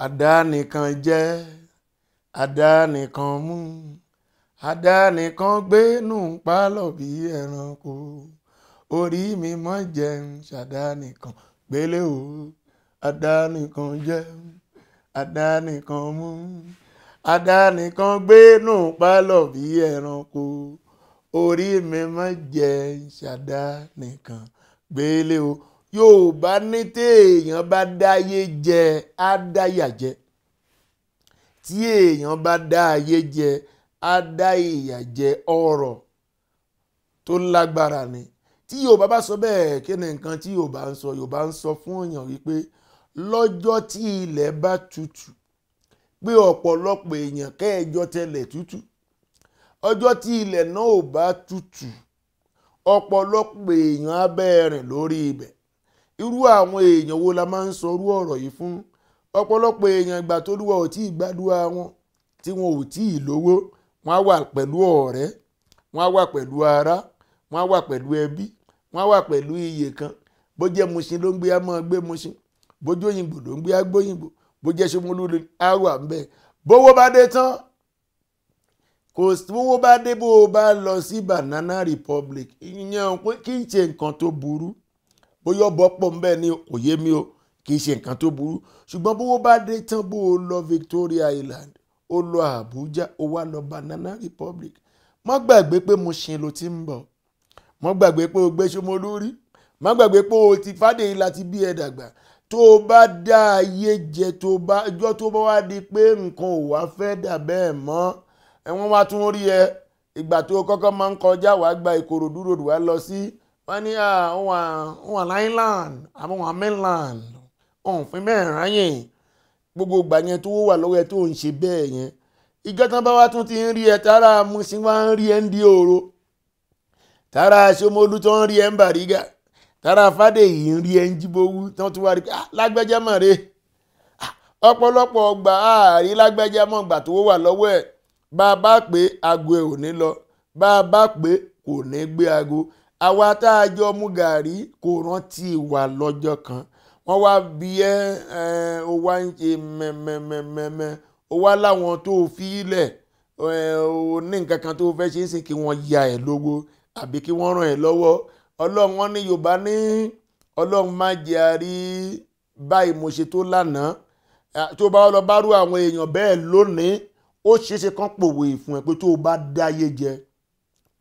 àdánìkan jẹ́ àdánìkan mú àdánìkan gbénú pálọ̀ bí ẹranko orí mi mọ́ jẹun ṣàdánìkan gbélé o àdánìkan jẹ́ àdánìkan mú àdánìkan gbénú pálọ̀ bí ẹranko orí mi mọ́ jẹun ṣàdánìkan gbélé o. Yorùbá ní téèyàn bá dáyé jẹ á dáyà jẹ, tí èèyàn bá dá ayé jẹ á dá ìyà jẹ. Ọ̀rọ̀ tó lágbára ni. Tí Yorùbá bá sọ bẹ́ẹ̀, kí ni nǹkan tí Yorùbá ń sọ? Yorùbá ń sọ fún èèyàn wípé lọ́jọ́ tí ilẹ̀ bá tutù, pé ọ̀pọ̀lọpọ̀ èèyàn kẹ́ẹ̀jọ tẹlẹ̀ tutù. Ọjọ́ tí ilẹ̀ náà ò bá tutù, ọ̀pọ̀lọpọ̀ èèyàn á bẹ̀rẹ̀ lórí ibẹ̀. Irú àwọn èèyàn wo la máa ń sọ irú ọ̀rọ̀ yìí fún? Ọ̀pọ̀lọpọ̀ èèyàn ìgbà tó lúwa ò tí ì gbàdúrà wọn, tí wọn ò tí ì lówó, wọn á wà pẹ̀lú ọ̀rẹ́, wọn á wà pẹ̀lú ará, wọn á wà pẹ̀lú ẹbí, wọn á wà pẹ̀lú iye kan. Bó jẹ́ Mushin ló ń gbé, á máa gbé Mushin. Bó jẹ́ Òyìngbò ló ń gbé, á gbé Òyìngbò. Bó jẹ́ Ṣómólú á wà ńbẹ̀. Bówó bá dé tán, bówó bá dé, bó o bá lọ sí Banana Republic, ìyẹn pé kì í ṣe nǹkan tó burú. Bóyá ọbọ̀ pọ̀ ńbẹ̀ ni kò yé mi o, kì í ṣe nǹkan tó burú. Ṣùgbọ́n bówó bá dé tán, bó o lọ Victoria Island, o lọ Abuja, o wá lọ Banana Republic, má gbàgbé pé Mushin ló ti ń bọ̀. Má gbàgbé pé o gbé Ṣómólú rí. Má gbàgbé pé o ti Fádèyí láti bí ẹ dàgbà. Tó o bá dá ayé jẹ, ọjọ́ tó bá wá di pé nǹkan ò wá fẹ́ dà bẹ́ẹ̀ mọ́, wọ́n wá tún rí ẹ. Ìgbà tó kọ́kọ́ máa ń kọjá, wàá gba Ìkòròdú road, wàá lọ sí, wọ́n ní wọ́n island àmọ́ wọ́n mainland, wọ́n fi bẹ́ẹ̀ ráyè. Gbogbo ìgbà yẹn tó wà lọ́wọ́ ẹ tó ń ṣe bẹ́ẹ̀ yẹn, ìjọ tán bá wá tún ti ń rí ẹ, tára Mushin wá ń rí ẹ ń di òro, tára Ṣómólú tó ń rí ẹ ń Bàrígà, tára Fádèyí ń rí ẹ ń Jíbówú, tán tún wá rí lágbájá mọ̀ re. Ọ̀pọ̀lọpọ̀ ọgbà ààrí lágbájá mọ̀ gbà tó wà lọ́wọ́ ẹ̀. Bá a bá pé aago ẹ̀ ò ní lọ, bá a bá pé kò ní gbé aago. Àwa tá a jọ mú gàrí kò rántí wà lọ́jọ́ kan. Wọ́n wá bí ó wá ń ṣe mẹ́mẹ́mẹ́mẹ́, ó wá láwọn tó fi ilẹ̀, ó ní nǹkan kan tó fẹ́ ṣe é sìn kí wọ́n ya ẹ̀ lówó àbí kí wọ́n ràn ẹ́ lọ́wọ́. Ọlọ́run, wọn ní Yorùbá ní Ọlọ́run má jẹ́ àrí báyìí mo ṣe tó lánàá. Tó bá lọ bá rú àwọn èèyàn bẹ́ẹ̀ lónìí, ó ṣeéṣe kán pòwe fún ẹ pé tó o bá dáyé jẹ,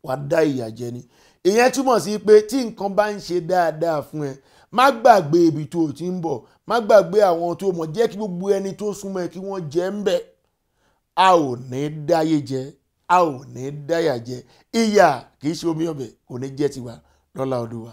wàá dá ìyà jẹ ni. Ìyẹn túmọ̀ sí pé tí nǹkan bá ń ṣe dáadáa fún ẹ, má gbàgbé ibi tó o ti ń bọ̀, má gbàgbé àwọn tó mọ̀, jẹ́ kí gbogbo ẹni tó súnmọ́ ẹ kí wọ́n jẹ́ ń bẹ̀. A ò ní dáyé jẹ, a ò ní dáyà jẹ. Ìyà kì í ṣe omi ọbẹ̀, kò ní jẹ́ tiwa lọ́lá Olúwa.